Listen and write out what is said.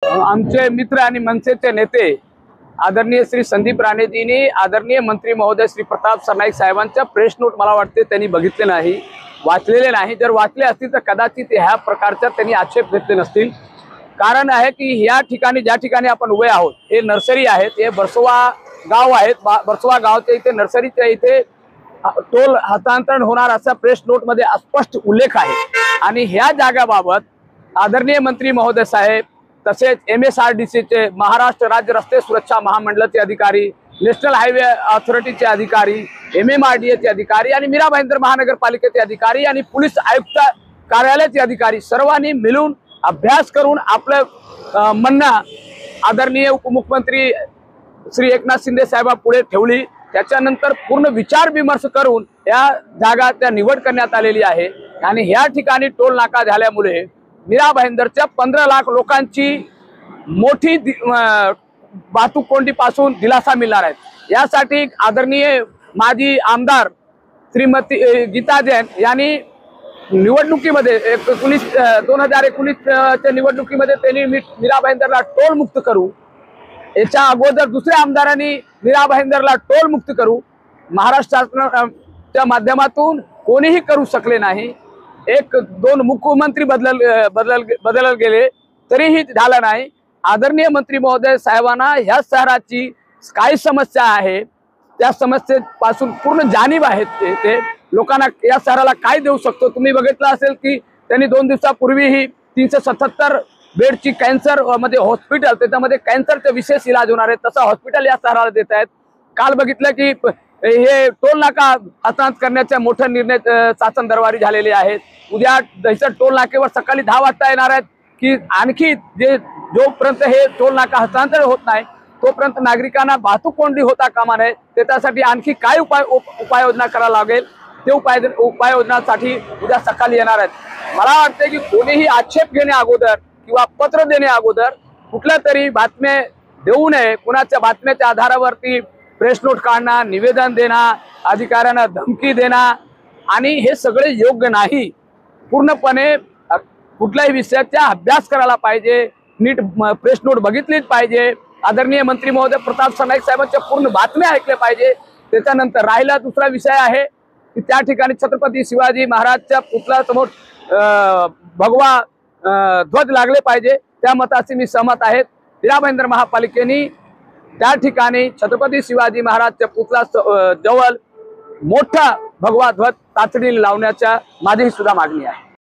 आमचे मित्र आणि मनसेचे नेते आदरणीय श्री संदीप राणेजींनी आदरणीय मंत्री महोदय श्री प्रताप सरनाईक साहेबांच्या प्रेस नोट मला वाटते त्यांनी बघितले नाही, वाचलेले नाही। जर वाचले असतील तर कदाचित ह्या प्रकारचा त्यांनी आक्षेप घेतले नसतील। कारण आहे की या ठिकाणी ज्या ठिकाणी आपण उभे आहोत हे नर्सरी आहेत, हे बरसोवा गाव आहेत। बरसोवा गावच्या इथे नर्सरीच्या इथे टोल हस्तांतरण होणार असा प्रेस नोट मध्ये स्पष्ट उल्लेख आहे। आणि ह्या जागाबाबत आदरणीय मंत्री महोदय साहेब तसेच MSRDC चे महाराष्ट्र राज्य रस्ते सुरक्षा महामंडळाचे अधिकारी, नॅशनल हायवे अथॉरिटीचे अधिकारी, MMRDA चे अधिकारी आणि मीरा भाईंदर महानगरपालिकेचे अधिकारी आणि पोलीस आयुक्त कार्यालयाचे अधिकारी सर्वांनी मिळून अभ्यास करून आपलं म्हणणं आदरणीय उपमुख्यमंत्री श्री एकनाथ शिंदे साहेबा पुढे ठेवली। त्याच्यानंतर पूर्ण विचार विमर्श करून या जागा निवड करण्यात आलेली आहे। आणि ह्या ठिकाणी टोल नाका झाल्यामुळे मीरा भाईंदरच्या 15 लाख लोकांची मोठी वाहतूक कोंडीपासून दिलासा मिळणार आहे। यासाठी आदरणीय माजी आमदार श्रीमती गीता जैन यांनी निवडणुकीमध्ये 2019 च्या निवडणुकीमध्ये त्यांनी मीरा भाईंदरला टोल मुक्त करू, याच्या अगोदर दुसऱ्या आमदारांनी मीरा भाईंदरला टोल मुक्त करू, महाराष्ट्र शासनाच्या माध्यमातून कोणीही करू शकले नाही। 1-2 मुख्यमंत्री बदल गेले तरीही झालं नाही। आदरणीय मंत्री महोदय साहेबांना ह्या शहराची काय समस्या आहे त्या समस्येपासून पूर्ण जाणीव आहे। ते लोकांना या शहराला काय देऊ शकतो। तुम्ही बघितलं असेल की त्यांनी 2 दिवसापूर्वीही 377 बेडची कॅन्सर मध्ये हॉस्पिटल, त्याच्यामध्ये कॅन्सरचे विशेष इलाज होणार आहे तसं हॉस्पिटल या शहराला देत आहेत। काल बघितलं की हे टोल नाका हस्तांतरित करण्याचे मोठे निर्णय शासन दरबारी झालेले आहेत। उद्या दहिसर टोल नाकेवर सकाळी 10 वाजता येणार आहेत की आणखी जोपर्यंत हे टोल नाका हस्तांतरण होत नाही तोपर्यंत नागरिकांना वाहतूक कोंडी होता कामा नये। त्यासाठी आणखी काय उपाययोजना करायला लागेल ते उपाययोजनासाठी उद्या सकाळी येणार आहेत। मला वाटते की कोणीही आक्षेप घेण्या अगोदर किंवा पत्र देण्या अगोदर कुठल्या तरी बातम्या देऊ नये। कुणाच्या बातम्याच्या आधारावरती प्रेस नोट काढणं, निवेदन देणं, अधिकाऱ्यांना धमकी देणं आणि हे सगळे योग्य नाही। पूर्णपणे कुठल्याही विषयाचा अभ्यास करायला पाहिजे, नीट प्रेस नोट बघितलीच पाहिजे, आदरणीय मंत्री महोदय प्रताप सरनाईक साहेबांच्या पूर्ण बातम्या ऐकल्या पाहिजे। त्याच्यानंतर राहिला दुसरा विषय आहे की त्या ठिकाणी छत्रपती शिवाजी महाराजच्या पुतळ्यासमोर भगवा ध्वज लागले पाहिजे, त्या मताशी मी सहमत आहे। मीरा भाईंदर महापालिकेने त्या ठिकाणी छत्रपती शिवाजी महाराजच्या पुतळा जवळ मोठा भगवा ध्वज तातडीने लावण्याच्या माझी सुद्धा मागणी आहे।